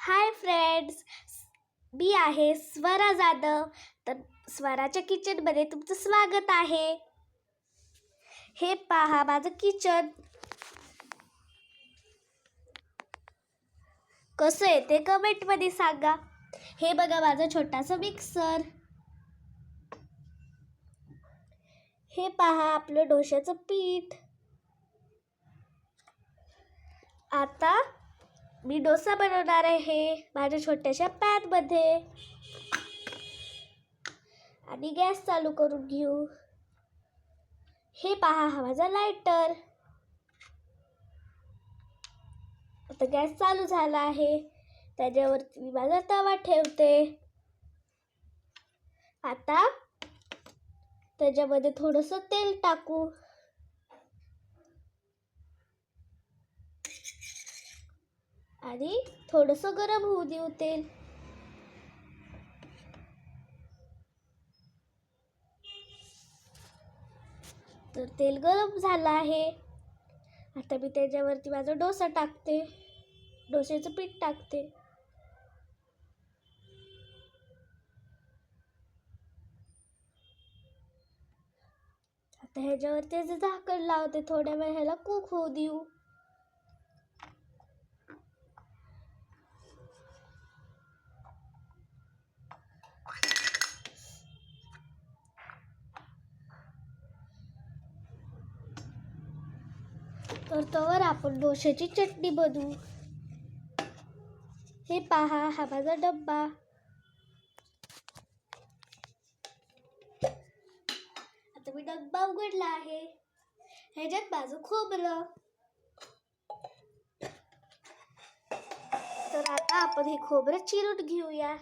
Hi friends, मी आहे स्वरा जाधव. तर स्वराच्या किचनमध्ये तुमचं स्वागत आहे. हे पहा माझं किचन कसं आहे ते कमेंटमध्ये सांगा. हे बघा माझं छोटासा मिक्सर. हे पहा आपलं डोश्याचं पीठ. आता मी डोसा बनवणार आहे माझ्या छोट्याशा पॅनमध्ये. आणि गॅस चालू करून घेऊ. हे पहा हा माझा लायटर. आता गॅस चालू झाला आहे. त्याच्यावरती मी माझा तवा ठेवते. आता त्याच्यामध्ये थोडंसं तेल टाकू. आणि थोडंसं गरम होऊ देऊ तेल. तर तेल गरम झालं आहे. आता मी त्याच्यावरती माझा डोसा टाकते. डोश्याचं पीठ टाकते. आता ह्याच्यावर त्याचं झाकण लावते. थोड्या वेळ ह्याला कुक होऊ देऊ. तर तोवर आपण डोश्याची चटणी बनवू. हे पहा हा माझा डब्बा. आता मी डब्बा उघडला आहे. ह्याच्यात माझं खोबरं. तर आता आपण हे खोबरं चिरून घेऊया.